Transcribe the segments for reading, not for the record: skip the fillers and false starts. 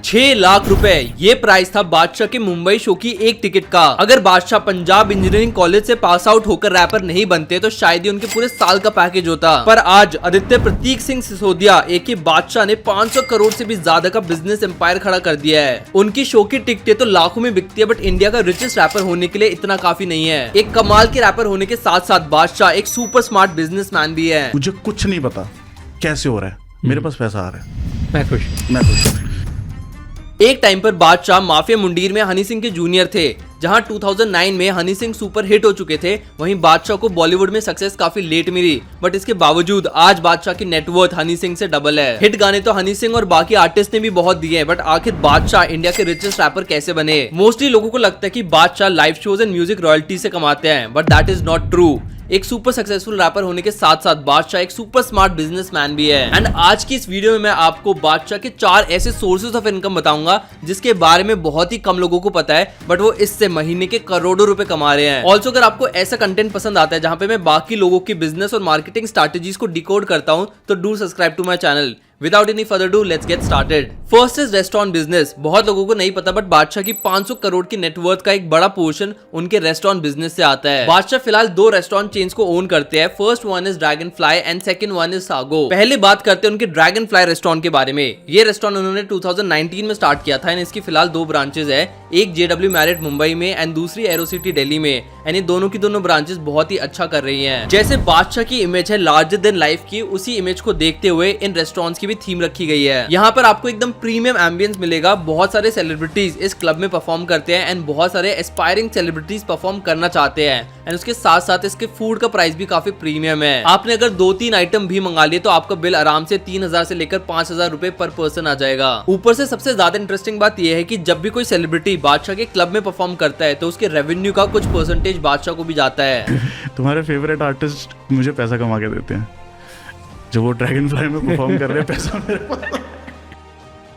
6 लाख रुपए ये प्राइस था बादशाह के मुंबई शो की एक टिकट का। अगर बादशाह पंजाब इंजीनियरिंग कॉलेज से पास आउट होकर रैपर नहीं बनते तो शायद ही उनके पूरे साल का पैकेज होता। पर आज आदित्य प्रतीक सिंह सिसोदिया एक बादशाह ने 500 करोड़ से भी ज्यादा का बिजनेस एम्पायर खड़ा कर दिया है। उनकी शो की टिकटें तो लाखों में बिकती है, बट इंडिया का रिचेस्ट रैपर होने के लिए इतना काफी नहीं है। एक कमाल के रैपर होने के साथ साथ बादशाह एक सुपर स्मार्ट बिजनेसमैन भी है। मुझे कुछ नहीं पता कैसे हो रहा है, मेरे पास पैसा आ रहा है, मैं खुश। मैं एक टाइम पर बादशाह माफिया मुंडीर में हनी सिंह के जूनियर थे। जहां 2009 में हनी सिंह सुपर हिट हो चुके थे, वहीं बादशाह को बॉलीवुड में सक्सेस काफी लेट मिली, बट इसके बावजूद आज बादशाह की नेटवर्थ हनी सिंह से डबल है। हिट गाने तो हनी सिंह और बाकी आर्टिस्ट ने भी बहुत दिए हैं, बट आखिर बादशाह इंडिया के रिचेस्ट रैपर कैसे बने? मोस्टली लोगों को लगता है कि बादशाह live shows and music royalty से कमाते हैं, but that is not true. एक सुपर सक्सेसफुल रैपर होने के साथ साथ बादशाह एक सुपर स्मार्ट बिजनेसमैन भी है। एंड आज की इस वीडियो में मैं आपको बादशाह के 4 ऐसे सोर्सेज ऑफ इनकम बताऊंगा जिसके बारे में बहुत ही कम लोगों को पता है, बट वो इससे महीने के करोड़ों रुपए कमा रहे हैं। ऑल्सो अगर आपको ऐसा कंटेंट पसंद आता है जहां पे मैं बाकी लोगों की बिजनेस और मार्केटिंग स्ट्रैटेजीज को डिकोड करता हूं, तो do subscribe to my channel. Without any further ado, let's get started. First is restaurant business. बहुत लोगों को नहीं पता, बट बादशाह की 500 करोड़ की नेटवर्थ का एक बड़ा पोर्शन उनके रेस्टोरेंट बिजनेस से आता है। बादशाह फिलहाल 2 रेस्टोरेंट चेन्स को ओन करते हैं। First one is dragon fly and second one is sago. पहले बात करते हैं उनके ड्रैगन फ्लाई रेस्टोरेंट के बारे में। ये रेस्टोरेंट उन्होंने 2019 में स्टार्ट किया था एंड इसकी फिलहाल 2 ब्रांचेस है, एक JW मैरिट मुंबई में एंड दूसरी एरो सिटी दिल्ली में। एंड ये दोनों की दोनों ब्रांचेस बहुत ही अच्छा कर रही हैं। जैसे बादशाह की इमेज है लार्जर देन लाइफ की, उसी इमेज को देखते हुए इन रेस्टोरेंट्स की भी थीम रखी गई है। यहाँ पर आपको एकदम प्रीमियम एम्बियंस मिलेगा। बहुत सारे सेलिब्रिटीज इस क्लब में परफॉर्म करते हैं एंड बहुत सारे एस्पायरिंग सेलिब्रिटीज परफॉर्म करना चाहते हैं। एंड उसके साथ साथ इसके फूड का प्राइस भी काफी प्रीमियम है। आपने अगर 2-3 आइटम भी मंगा लिए तो आपका बिल आराम से 3000 से लेकर 5000 रुपए पर पर्सन आ जाएगा। ऊपर से सबसे ज्यादा इंटरेस्टिंग बात यह है कि जब भी कोई सेलिब्रिटी बादशाह के क्लब में परफॉर्म करता है तो उसके रेवेन्यू का कुछ परसेंटेज बादशाह को भी जाता है। तुम्हारे फेवरेट आर्टिस्ट मुझे पैसा कमा के देते हैं, जब वो ड्रैगन फ्लाई में परफॉर्म कर रहे हैं, पैसा मेरे पास।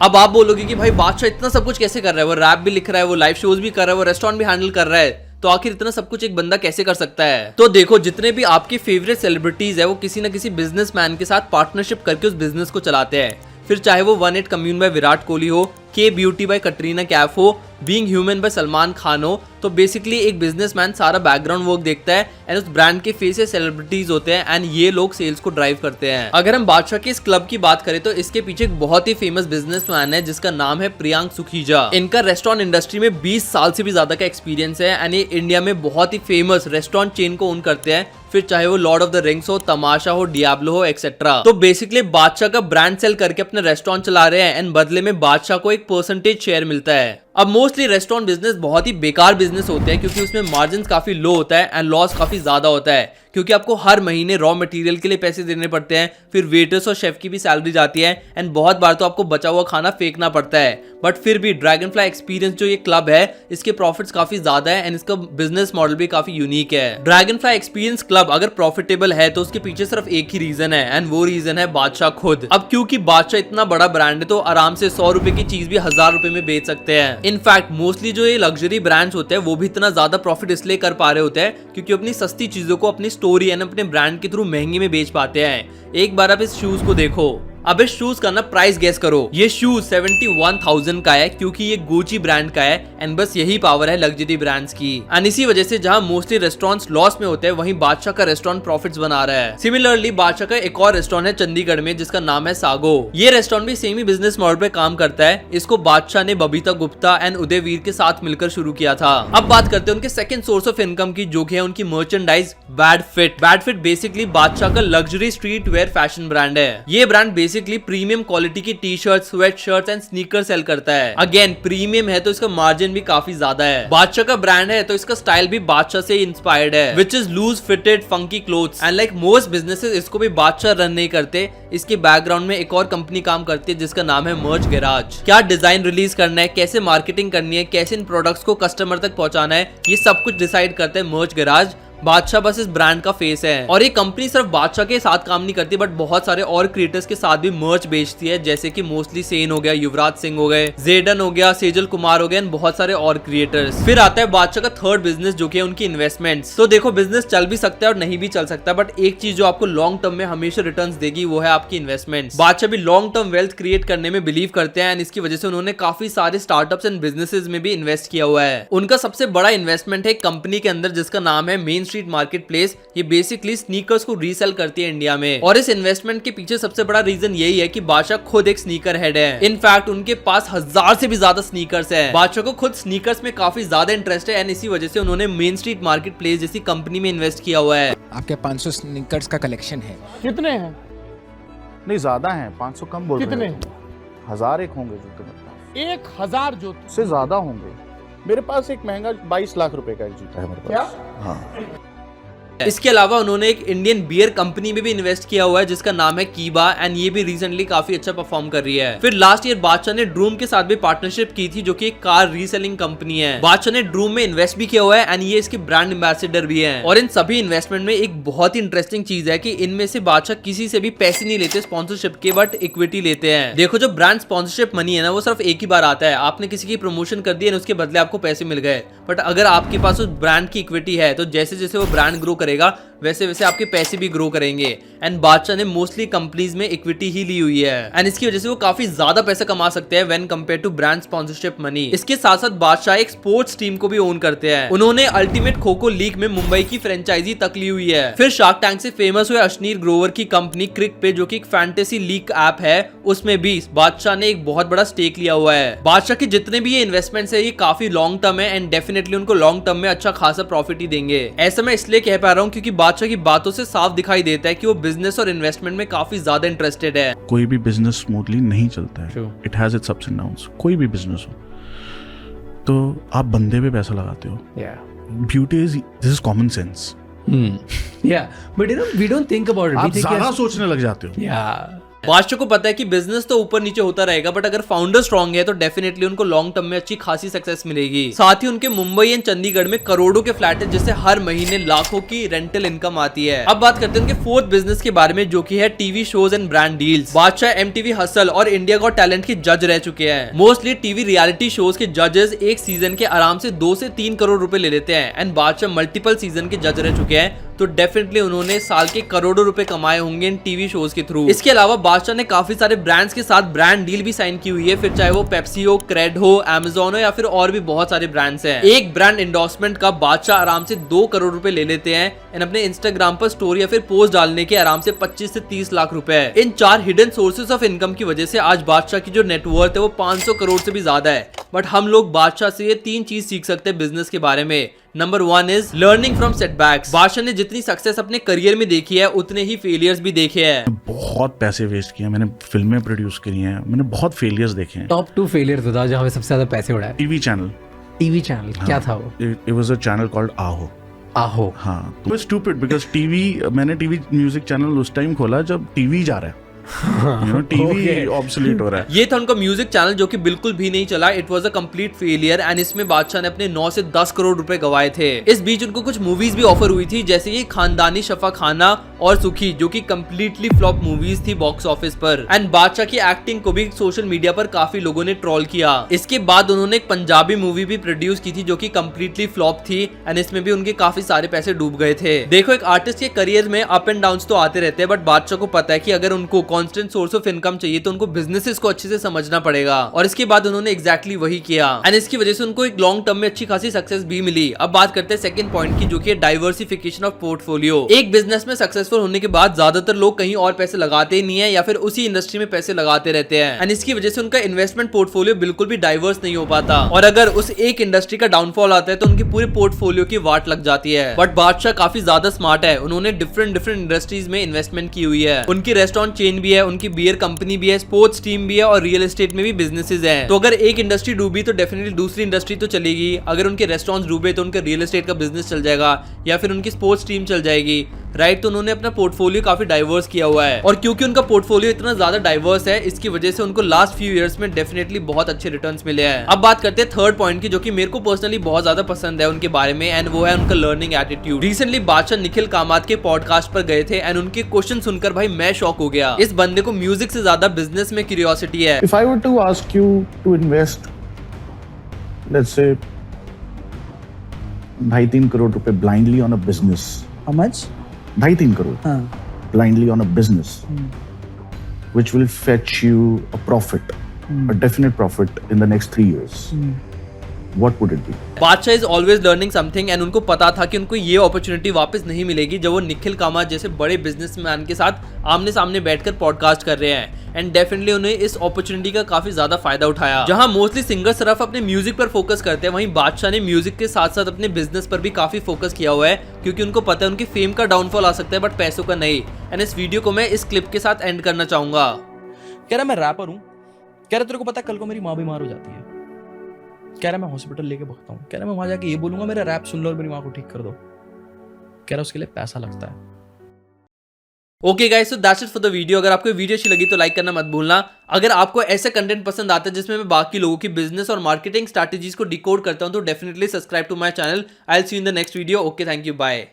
अब आप बोलोगे कि भाई बादशाह इतना सब कुछ कैसे कर रहा है? वो रैप भी लिख रहा है, वो लाइव शोज भी कर रहा है, वो रेस्टोरेंट भी हैंडल कर रहा है, तो आखिर इतना सब कुछ एक बंदा कैसे कर सकता है? तो देखो, जितने भी आपके फेवरेट सेलिब्रिटीज है वो किसी न किसी बिजनेसमैन के साथ पार्टनरशिप करके उस बिजनेस को चलाते हैं। फिर चाहे वो 1-8 कम्यून बाय विराट कोहली हो, के ब्यूटी बाय कटरीना कैफ हो, being human by Salman Khan हो, तो बेसिकली एक बिजनेसमैन सारा बैकग्राउंड वर्क देखता है एंड उस ब्रांड के फेस सेलिब्रिटीज होते हैं एंड ये लोग सेल्स को ड्राइव करते हैं। अगर हम बादशाह के इस क्लब की बात करें तो इसके पीछे एक बहुत ही फेमस बिजनेसमैन है जिसका नाम है प्रियांक सुखीजा। इनका रेस्टोरेंट इंडस्ट्री में 20 साल से भी ज्यादा का एक्सपीरियंस है एंड ये इंडिया में बहुत ही फेमस रेस्टोरेंट चेन को ओन करते हैं। फिर चाहे वो लॉर्ड ऑफ द रिंग्स हो, तमाशा हो, डियाब्लो हो, एक्सेट्रा। तो बेसिकली बादशाह का ब्रांड सेल करके अपने रेस्टोरेंट चला रहे हैं एंड बदले में बादशाह को एक परसेंटेज शेयर मिलता है। अब मोस्टली रेस्टोरेंट बिजनेस बहुत ही बेकार बिजनेस होते हैं क्योंकि उसमें मार्जिन काफी लो होता है एंड लॉस काफी ज्यादा होता है, क्योंकि आपको हर महीने रॉ मटेरियल के लिए पैसे देने पड़ते हैं, फिर वेटर्स और शेफ की भी सैलरी जाती है एंड बहुत बार तो आपको बचा हुआ खाना फेंकना पड़ता है। बट फिर भी ड्रैगन फ्लाई एक्सपीरियंस जो ये क्लब है, इसके प्रॉफिट्स काफी ज्यादा है एंड इसका बिजनेस मॉडल भी काफी यूनिक है। ड्रैगन फ्लाई एक्सपीरियंस क्लब अगर प्रॉफिटेबल है तो उसके पीछे सिर्फ एक ही रीजन है एंड वो रीजन है बादशाह खुद। अब क्योंकि बादशाह इतना बड़ा ब्रांड है तो आराम से 100 रुपए की चीज भी 1000 रुपए में बेच सकते हैं। इनफैक्ट मोस्टली जो ये लग्जरी ब्रांड्स होते हैं वो भी इतना ज्यादा प्रॉफिट इसलिए कर पा रहे होते हैं क्योंकि अपनी सस्ती चीजों को अपनी स्टोरी एंड अपने ब्रांड के थ्रू महंगे में बेच पाते हैं। एक बार आप इस शूज को देखो। अब इस शूज का ना प्राइस गेस करो। ये शूज 71,000 का है क्योंकि ये गुची ब्रांड का है एंड बस यही पावर है लग्जरी ब्रांड्स की। एंड इसी वजह से जहां मोस्टली रेस्टोरेंट्स लॉस में होते हैं वहीं बादशाह का रेस्टोरेंट प्रॉफिट्स बना रहा है। सिमिलरली बादशाह का एक और रेस्टोरेंट है चंडीगढ़ में जिसका नाम है सागो। ये रेस्टोरेंट भी सेम ही बिजनेस मॉडल पे काम करता है। इसको बादशाह ने बबीता गुप्ता एंड उदय वीर के साथ मिलकर शुरू किया था। अब बात करते हैं उनके सेकंड सोर्स ऑफ इनकम की, जो है उनकी merchandise bad fit. Bad fit basically Badshah का luxury street wear fashion brand है। ये ब्रांड बेसिकली प्रीमियम क्वालिटी की T shirt, sweatshirt and sneaker sale करता है। अगेन प्रीमियम है तो इसका मार्जिन भी काफी ज्यादा है। बादशाह का ब्रांड है तो इसका स्टाइल भी बादशाह से इंस्पायर्ड है, which is loose fitted funky clothes. And like most businesses इसको भी बादशाह रन नहीं करते, इसके बैकग्राउंड में एक और कंपनी काम करती है जिसका नाम है मर्च गैराज। क्या डिजाइन रिलीज करना है, कैसे मार्केटिंग करनी है, कैसे इन प्रोडक्ट्स को कस्टमर तक पहुंचाना है, ये सब कुछ डिसाइड करते हैं मर्च गैराज। बादशाह बस इस ब्रांड का फेस है। और ये कंपनी सिर्फ बादशाह के साथ काम नहीं करती बट बहुत सारे और क्रिएटर्स के साथ भी मर्च बेचती है, जैसे कि मोस्टली सेन हो गया, युवराज सिंह हो गए, जेडन हो गया, सेजल कुमार हो गए, बहुत सारे और क्रिएटर्स। फिर आता है बादशाह का थर्ड बिजनेस जो कि है उनकी इन्वेस्टमेंट्स। तो देखो बिजनेस चल भी सकता है और नहीं भी चल सकता, बट एक चीज जो आपको लॉन्ग टर्म में हमेशा रिटर्न्स देगी वो है आपकी इन्वेस्टमेंट्स। बादशाह भी लॉन्ग टर्म वेल्थ क्रिएट करने में बिलीव करते हैं एंड इसकी वजह से उन्होंने काफी सारे स्टार्टअप्स एंड बिजनेसेस में भी इन्वेस्ट किया हुआ है। उनका सबसे बड़ा इन्वेस्टमेंट है कंपनी के अंदर जिसका नाम है मेन स्ट्रीट मार्केट प्लेस। ये बेसिकली स्नीकर्स को रीसेल करती है इंडिया में, और इस इन्वेस्टमेंट के पीछे सबसे बड़ा रीजन यही है कि बादशाह खुद एक स्नीकर हेड है। इनफैक्ट उनके पास 1000 से भी ज्यादा स्नीकर्स है। बादशाह को खुद स्नीकर्स में काफी ज्यादा इंटरेस्ट है एंड इसी वजह से उन्होंने मेन स्ट्रीट मार्केट प्लेस जैसी कंपनी में इन्वेस्ट किया हुआ है। आपके 500 स्नीकर्स का कलेक्शन है। कितने हैं? नहीं ज्यादा है, 500 कम बोल कितने? रहे हो। 1000 एक होंगे जूते मेरे पास, 1000 जूते उससे ज्यादा होंगे। मेरे पास एक महंगा 22 लाख रुपए का एक जूता है मेरे पास। हाँ। इसके अलावा उन्होंने एक इंडियन बियर कंपनी में भी इन्वेस्ट किया हुआ है जिसका नाम है कीबा एंड ये भी रिसेंटली काफी अच्छा परफॉर्म कर रही है। फिर लास्ट ईयर बादशाह ने ड्रूम के साथ भी पार्टनरशिप की थी जो कि एक कार रीसेलिंग कंपनी है। बादशाह ने ड्रूम में इन्वेस्ट भी किया हुआ है एंड ये इसके ब्रांड एम्बेसडर भी है। और इन सभी इन्वेस्टमेंट में एक बहुत ही इंटरेस्टिंग चीज है कि इनमें से बादशाह किसी से भी पैसे नहीं लेते स्पॉन्सरशिप के, बट इक्विटी लेते हैं। देखो जो ब्रांड स्पॉन्सरशिप मनी है ना वो सिर्फ एक ही बार आता है, आपने किसी की प्रमोशन कर दी उसके बदले आपको पैसे मिल गए। बट अगर आपके पास उस ब्रांड की इक्विटी है तो जैसे जैसे वो ब्रांड ग्रो करेगा वैसे वैसे आपके पैसे भी ग्रो करेंगे। एंड बादशाह ने मोस्टली कंपनीज में इक्विटी ही ली हुई है एंड इसकी वजह से वो काफी ज्यादा पैसा कमा सकते हैं when compare to brand sponsorship money. इसके साथ साथ बादशाह एक स्पोर्ट्स टीम को भी ओन करते हैं। उन्होंने अल्टीमेट खो खो लीग में मुंबई की फ्रेंचाइजी तक ली हुई है। फिर शार्क टैंक से फेमस हुए अश्नीर ग्रोवर की कंपनी क्रिक पे जो कि एक फैंटेसी लीग ऐप है उसमें भी बादशाह ने एक बहुत बड़ा स्टेक लिया हुआ है। बादशाह के जितने भी ये इन्वेस्टमेंट्स है ये काफी लॉन्ग टर्म है एंड डेफिनेटली उनको लॉन्ग टर्म में अच्छा खासा प्रॉफिट ही देंगे। ऐसा मैं इसलिए कह पा रहा हूँ क्योंकि बादशाह की बातों से साफ दिखाई देता है कि वो बिजनेस और इन्वेस्टमेंट में काफी ज्यादा इंटरेस्टेड है। कोई भी बिजनेस स्मूथली नहीं चलता है, it has its ups and downs. कोई भी बिजनेस हो तो आप बंदे पे पैसा लगाते हो। Beauty is this is common sense. But we don't think about it. आप We think ज्यादा yes, सोचने लग जाते हो। बादशाह को पता है कि बिजनेस तो ऊपर नीचे होता रहेगा बट अगर फाउंडर स्ट्रांग है तो डेफिनेटली उनको लॉन्ग टर्म में अच्छी खासी सक्सेस मिलेगी। साथ ही उनके मुंबई एंड चंडीगढ़ में करोड़ों के फ्लैट है जिससे हर महीने लाखों की रेंटल इनकम आती है। अब बात करते हैं उनके फोर्थ बिजनेस के बारे में जो कि है TV shows and brand deals. बादशाह MTV हसल और इंडिया गॉट टैलेंट के जज रह चुके हैं। मोस्टली टीवी रियलिटी शोज के जजेस एक सीजन के आराम से 2 से 3 करोड़ रुपए ले लेते हैं एंड बादशाह मल्टीपल सीजन के जज रह चुके हैं तो डेफिनेटली उन्होंने साल के करोड़ों रुपए कमाए होंगे इन टीवी शोज के थ्रू। इसके अलावा बादशाह ने काफी सारे ब्रांड्स के साथ ब्रांड डील भी साइन की हुई है, फिर चाहे वो पेप्सी हो, क्रेड हो, अमेज़न हो या फिर और भी बहुत सारे ब्रांड्स हैं। एक ब्रांड एंडोर्समेंट का बादशाह आराम से 2 करोड़ रुपए ले लेते हैं एंड अपने इंस्टाग्राम पर स्टोरी या फिर पोस्ट डालने के आराम से 25 से 30 लाख रुपए। इन 4 हिडन सोर्सेज ऑफ इनकम की वजह से आज बादशाह की जो नेटवर्थ है वो 500 करोड़ से भी ज्यादा है। बट हम लोग बादशाह से ये 3 चीज सीख सकते हैं बिजनेस के बारे में। Number 1 is learning from setbacks. बादशाह ने जितनी सक्सेस अपने करियर में देखी है उतने ही फेलियर्स भी देखे हैं। बहुत पैसे वेस्ट किए, मैंने फिल्में प्रोड्यूस करी हैं, मैंने बहुत फेलियर्स देखे हैं। Top 2 failures बताओ जहाँ पे सबसे ज्यादा पैसे उड़ाए। TV channel. टीवी चैनल क्या था वो? It was a channel called आहो। आहो। हाँ, तो स्टूपिड बिकॉज मैंने टीवी म्यूजिक चैनल उस टाइम खोला जब टीवी जा रहा है। टीवी ऑब्सोलीट हो रहा है। ये था उनका म्यूजिक चैनल जो कि बिल्कुल भी नहीं चला। It was a complete failure and इसमें बादशाह ने अपने 9 से 10 करोड़ रुपए गवाए थे। इस बीच उनको कुछ मूवीज भी ऑफर हुई थी जैसे ये खानदानी शफा खाना और सुखी जो कि कंप्लीटली फ्लॉप मूवीज थी बॉक्स ऑफिस पर एंड बादशाह की एक्टिंग को भी सोशल मीडिया पर काफी लोगों ने ट्रोल किया। इसके बाद उन्होंने एक पंजाबी मूवी भी प्रोड्यूस की थी जो कि कंप्लीटली फ्लॉप थी एंड इसमें भी उनके काफी सारे पैसे डूब गए थे। देखो एक आर्टिस्ट के करियर में अप एंड डाउन तो आते रहते हैं बट बादशाह को पता है कि अगर उनको कांस्टेंट सोर्स ऑफ इनकम चाहिए तो उनको बिजनेसेस को अच्छे से समझना पड़ेगा और इसके बाद उन्होंने एग्जैक्टली वही किया एंड इसकी वजह से उनको एक लॉन्ग टर्म में अच्छी खासी सक्सेस भी मिली। अब बात करते हैं सेकंड पॉइंट की जो कि है डाइवर्सिफिकेशन ऑफ पोर्टफोलियो। एक बिजनेस में सक्सेसफुल होने के बाद ज्यादातर लोग कहीं और पैसे लगाते ही नहीं है या फिर उसी इंडस्ट्री में पैसे लगाते रहते हैं एंड इसकी वजह से उनका इन्वेस्टमेंट पोर्टफोलियो बिल्कुल भी डाइवर्स नहीं हो पाता और अगर उस एक इंडस्ट्री का डाउनफॉल आता है तो उनके पूरे पोर्टफोलियो की वाट लग जाती है। बट बादशाह काफी ज्यादा स्मार्ट है, उन्होंने डिफरेंट इंडस्ट्रीज में इन्वेस्टमेंट की हुई है। उनकी रेस्टोरेंट चेन भी है, उनकी बियर कंपनी भी है, स्पोर्ट्स टीम भी है और रियल एस्टेट में भी बिजनेसेस हैं। तो अगर एक इंडस्ट्री डूबी तो डेफिनेटली दूसरी इंडस्ट्री तो चलेगी। अगर उनके रेस्टोरेंट्स डूबे तो उनका रियल एस्टेट का बिजनेस चल जाएगा या फिर उनकी स्पोर्ट्स टीम चल जाएगी। राइट। तो उन्होंने अपना पोर्टफोलियो काफी डाइवर्स किया हुआ है, और क्योंकि उनका पोर्टफोलियो इतना ज्यादा डाइवर्स है, इसकी वजह से उनको लास्ट फ्यू इयर्स में डेफिनेटली बहुत अच्छे रिटर्न्स मिले हैं। अब बात करते हैं थर्ड पॉइंट की, जो कि मेरे को पर्सनली बहुत ज्यादा पसंद है उनके बारे में, एंड वो है उनका लर्निंग एटीट्यूड। रिसेंटली बादशाह निखिल कामत के पॉडकास्ट पर गए थे एंड उनके क्वेश्चन सुनकर भाई मैं शॉक हो गया। इस बंदे को म्यूजिक से ज्यादा बिजनेस में क्यूरियोसिटी है। If I were to ask you to invest, let's say, 2.5-3 crore रुपए blindly on a business. How much? 2.5-3 crore blindly on a business, which will fetch you a profit, a definite profit in the next 3 years. What would it be? बादशाह is always learning something, and उनको पता था कि उनको ये opportunity वापस नहीं मिलेगी जब वो निखिल कामत जैसे बड़े बिजनेसमैन के साथ आमने सामने बैठकर पॉडकास्ट कर रहे हैं। एंड डेफिनेटली उन्हें इस अपॉर्चुनिटी का काफी ज्यादा फायदा उठाया। जहां मोस्टली सिंगर सिर्फ अपने म्यूजिक पर फोकस करते हैं, वहीं बादशाह ने म्यूजिक के साथ साथ अपने बिजनेस पर भी काफी फोकस किया हुआ है, क्योंकि उनको पता है उनकी फेम का डाउनफॉल आ सकता है बट पैसों का नहीं। एंड इस वीडियो को मैं इस क्लिप के साथ एंड करना चाहूंगा। कह रहा मैं रैपर हूँ, कह रहा तेरे को पता है कल को मेरी माँ बीमार हो जाती है, कह रहा मैं हॉस्पिटल लेके भागता हूँ, कह रहा मैं वहां जाके ये बोलूंगा मेरा रैप सुन लो और मेरी माँ को ठीक कर दो, कह रहा उसके लिए पैसा लगता है। Okay guys, so that's it for the video. अगर आपको वीडियो अच्छी लगी तो लाइक करना मत भूलना। अगर आपको ऐसे कंटेंट पसंद आता है जिसमें मैं बाकी लोगों की बिजनेस और मार्केटिंग स्ट्रैटेजीज को डिकोड करता हूं, तो definitely subscribe to my channel. I will see you in the next video. Okay, thank you, bye.